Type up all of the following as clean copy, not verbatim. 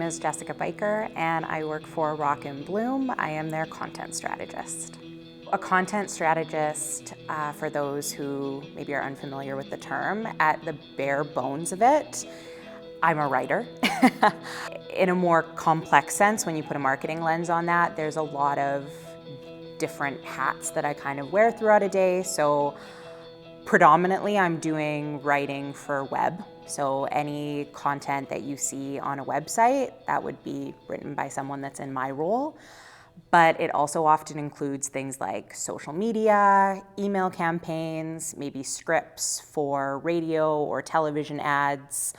is Jessica Beuker, and I work for Rock and Bloom. I am their content strategist. A content strategist, for those who maybe are unfamiliar with the term, at the bare bones of it, I'm a writer. In a more complex sense, when you put a marketing lens on that, there's a lot of different hats that I kind of wear throughout a day. So predominantly, I'm doing writing for web. So any content that you see on a website, that would be written by someone that's in my role. But it also often includes things like social media, email campaigns, maybe scripts for radio or television ads.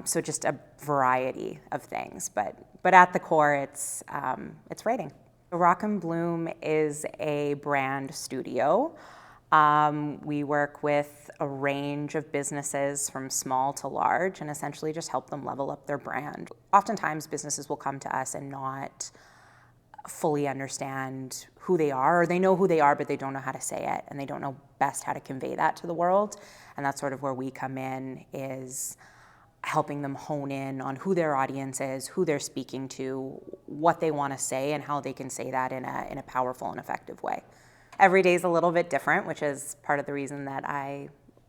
So just a variety of things. But at the core, it's writing. Rock and Bloom is a brand studio. We work with a range of businesses from small to large and essentially just help them level up their brand. Oftentimes businesses will come to us and not fully understand who they are, or they know who they are, but they don't know how to say it, and they don't know best how to convey that to the world. And that's sort of where we come in, is helping them hone in on who their audience is, who they're speaking to, what they want to say, and how they can say that in a powerful and effective way. Every day is a little bit different, which is part of the reason that I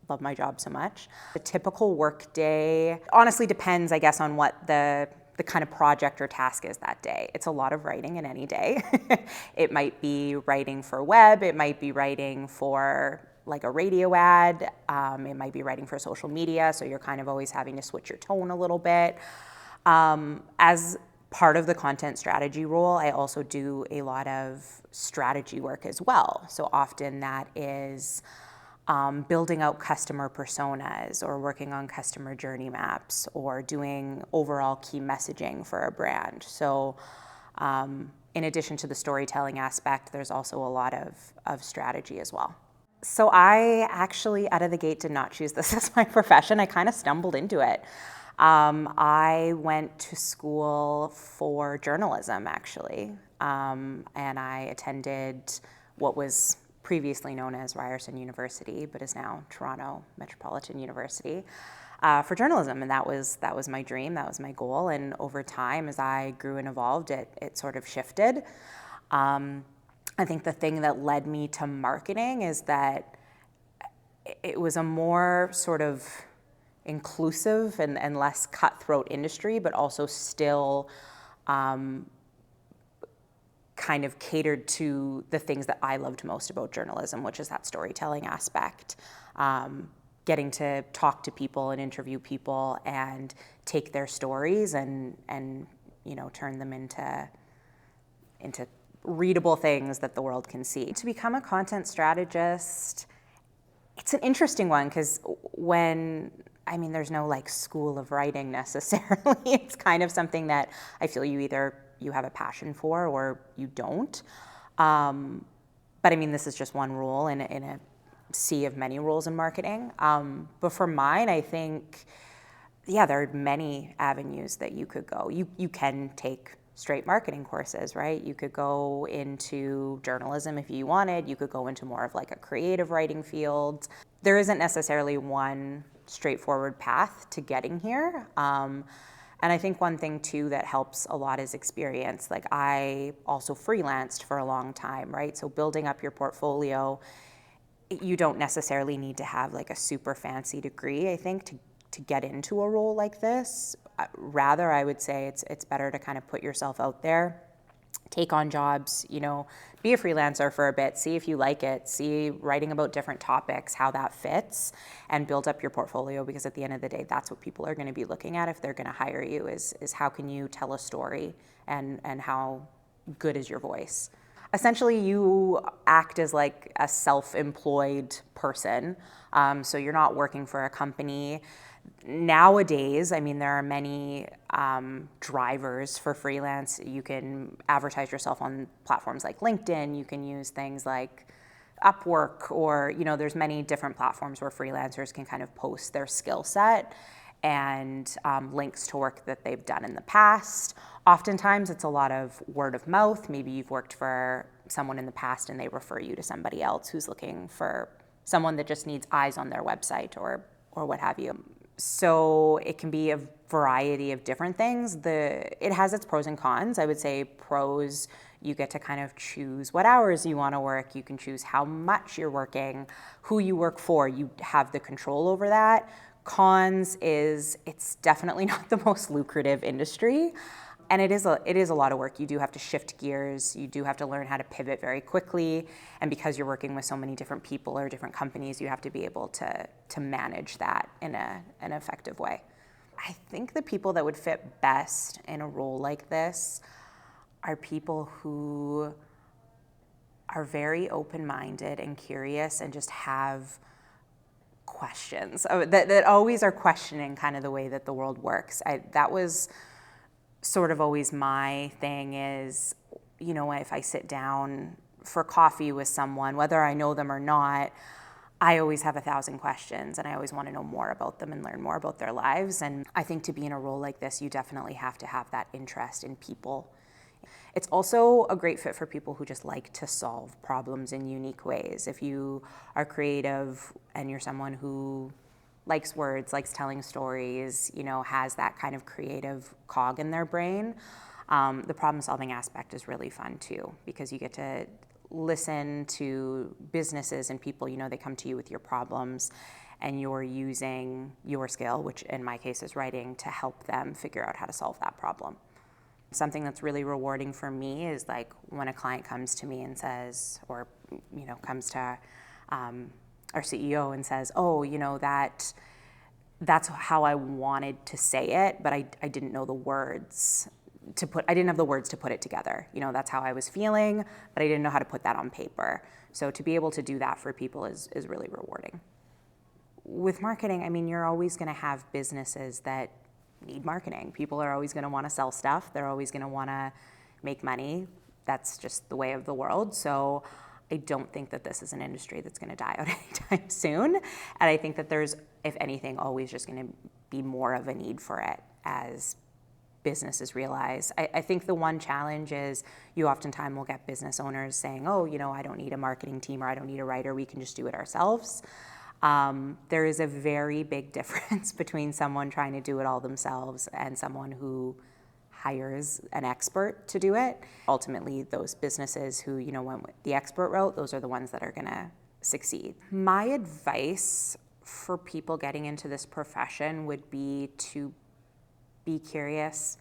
love my job so much. The typical work day honestly depends, I guess, on what the kind of project or task is that day. It's a lot of writing in any day. It might be writing for web, it might be writing for like a radio ad, it might be writing for social media, so you're kind of always having to switch your tone a little bit. As part of the content strategy role, I also do a lot of strategy work as well. So often that is building out customer personas, or working on customer journey maps, or doing overall key messaging for a brand. So in addition to the storytelling aspect, there's also a lot of strategy as well. So I actually, out of the gate, did not choose this as my profession. I kind of stumbled into it. I went to school for journalism, actually, and I attended what was previously known as Ryerson University, but is now Toronto Metropolitan University, for journalism, and that was my dream, that was my goal. And over time, as I grew and evolved, it sort of shifted. I think the thing that led me to marketing is that it was a more sort of inclusive and less cutthroat industry, but also still kind of catered to the things that I loved most about journalism, which is that storytelling aspect. Getting to talk to people and interview people and take their stories and turn them into readable things that the world can see. To become a content strategist, it's an interesting one, because there's no like school of writing necessarily. It's kind of something that I feel you have a passion for or you don't. But this is just one role in a sea of many roles in marketing. But for mine, I think, there are many avenues that you could go. You can take straight marketing courses, right? You could go into journalism if you wanted. You could go into more of like a creative writing field. There isn't necessarily one straightforward path to getting here. And I think one thing too that helps a lot is experience. Like, I also freelanced for a long time, right? So building up your portfolio, you don't necessarily need to have like a super fancy degree, I think, to get into a role like this. Rather, I would say it's better to kind of put yourself out there, take on jobs, be a freelancer for a bit, see if you like it, see writing about different topics, how that fits, and build up your portfolio, because at the end of the day, that's what people are going to be looking at if they're going to hire you, is how can you tell a story, and how good is your voice. Essentially, you act as like a self-employed person, so you're not working for a company. Nowadays, there are many drivers for freelance. You can advertise yourself on platforms like LinkedIn. You can use things like Upwork, or, there's many different platforms where freelancers can kind of post their skill set and links to work that they've done in the past. Oftentimes, it's a lot of word of mouth. Maybe you've worked for someone in the past and they refer you to somebody else who's looking for someone that just needs eyes on their website or what have you. So it can be a variety of different things. It has its pros and cons. I would say pros, you get to kind of choose what hours you want to work. You can choose how much you're working, who you work for. You have the control over that. Cons is it's definitely not the most lucrative industry. And it is a lot of work. You do have to shift gears. You do have to learn how to pivot very quickly. And because you're working with so many different people or different companies, you have to be able to manage that in an effective way. I think the people that would fit best in a role like this are people who are very open-minded and curious and just have questions that always are questioning kind of the way that the world works. That was sort of always my thing is, if I sit down for coffee with someone, whether I know them or not, I always have 1,000 questions and I always want to know more about them and learn more about their lives. And I think to be in a role like this, you definitely have to have that interest in people. It's also a great fit for people who just like to solve problems in unique ways. If you are creative and you're someone who likes words, likes telling stories, has that kind of creative cog in their brain, the problem-solving aspect is really fun too, because you get to listen to businesses and people, they come to you with your problems, and you're using your skill, which in my case is writing, to help them figure out how to solve that problem. Something that's really rewarding for me is like when a client comes to me and says, or comes to our CEO and says, that's how I wanted to say it, but I didn't know the words I didn't have the words to put it together. That's how I was feeling, but I didn't know how to put that on paper. So to be able to do that for people is really rewarding. With marketing, you're always going to have businesses that need marketing. People are always going to want to sell stuff. They're always going to want to make money. That's just the way of the world. So I don't think that this is an industry that's going to die out anytime soon. And I think that there's, if anything, always just going to be more of a need for it as businesses realize. I think the one challenge is you oftentimes will get business owners saying, I don't need a marketing team or I don't need a writer. We can just do it ourselves. There is a very big difference between someone trying to do it all themselves and someone who hires an expert to do it. Ultimately, those businesses who, went with the expert route, those are the ones that are going to succeed. My advice for people getting into this profession would be to be curious.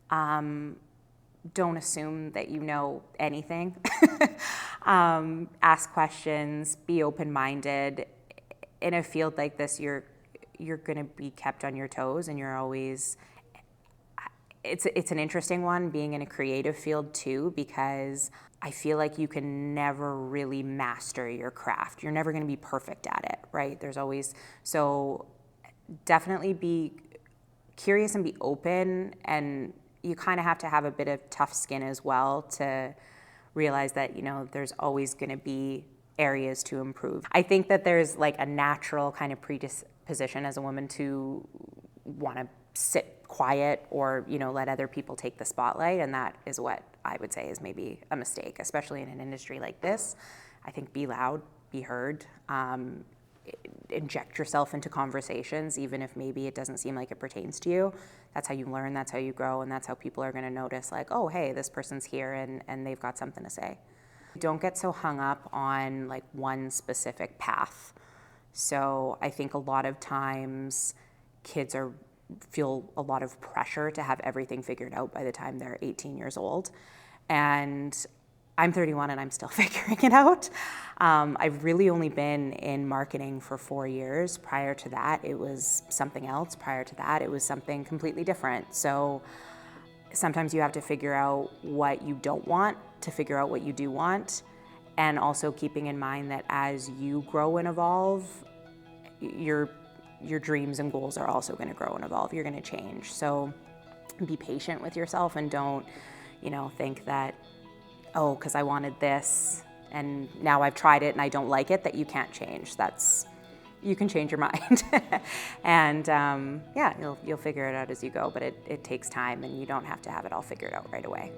Don't assume that you know anything. Ask questions, be open-minded. In a field like this, you're going to be kept on your toes, and you're always. It's an interesting one being in a creative field too, because I feel like you can never really master your craft. You're never going to be perfect at it, right? There's always, so definitely be curious and be open, and you kind of have to have a bit of tough skin as well to realize that, there's always going to be areas to improve. I think that there's like a natural kind of predisposition as a woman to want to sit quiet or, let other people take the spotlight. And that is what I would say is maybe a mistake, especially in an industry like this. I think be loud, be heard, inject yourself into conversations, even if maybe it doesn't seem like it pertains to you. That's how you learn, that's how you grow, and that's how people are going to notice like, oh, hey, this person's here and they've got something to say. Don't get so hung up on like one specific path. So I think a lot of times kids feel a lot of pressure to have everything figured out by the time they're 18 years old. And I'm 31 and I'm still figuring it out. I've really only been in marketing for 4 years. Prior to that, it was something else. Prior to that, it was something completely different. So sometimes you have to figure out what you don't want to figure out what you do want. And also keeping in mind that as you grow and evolve, your dreams and goals are also going to grow and evolve. You're going to change. So be patient with yourself and don't, think that, oh, because I wanted this and now I've tried it and I don't like it, that you can't change. You can change your mind. And you'll figure it out as you go, but it takes time and you don't have to have it all figured out right away.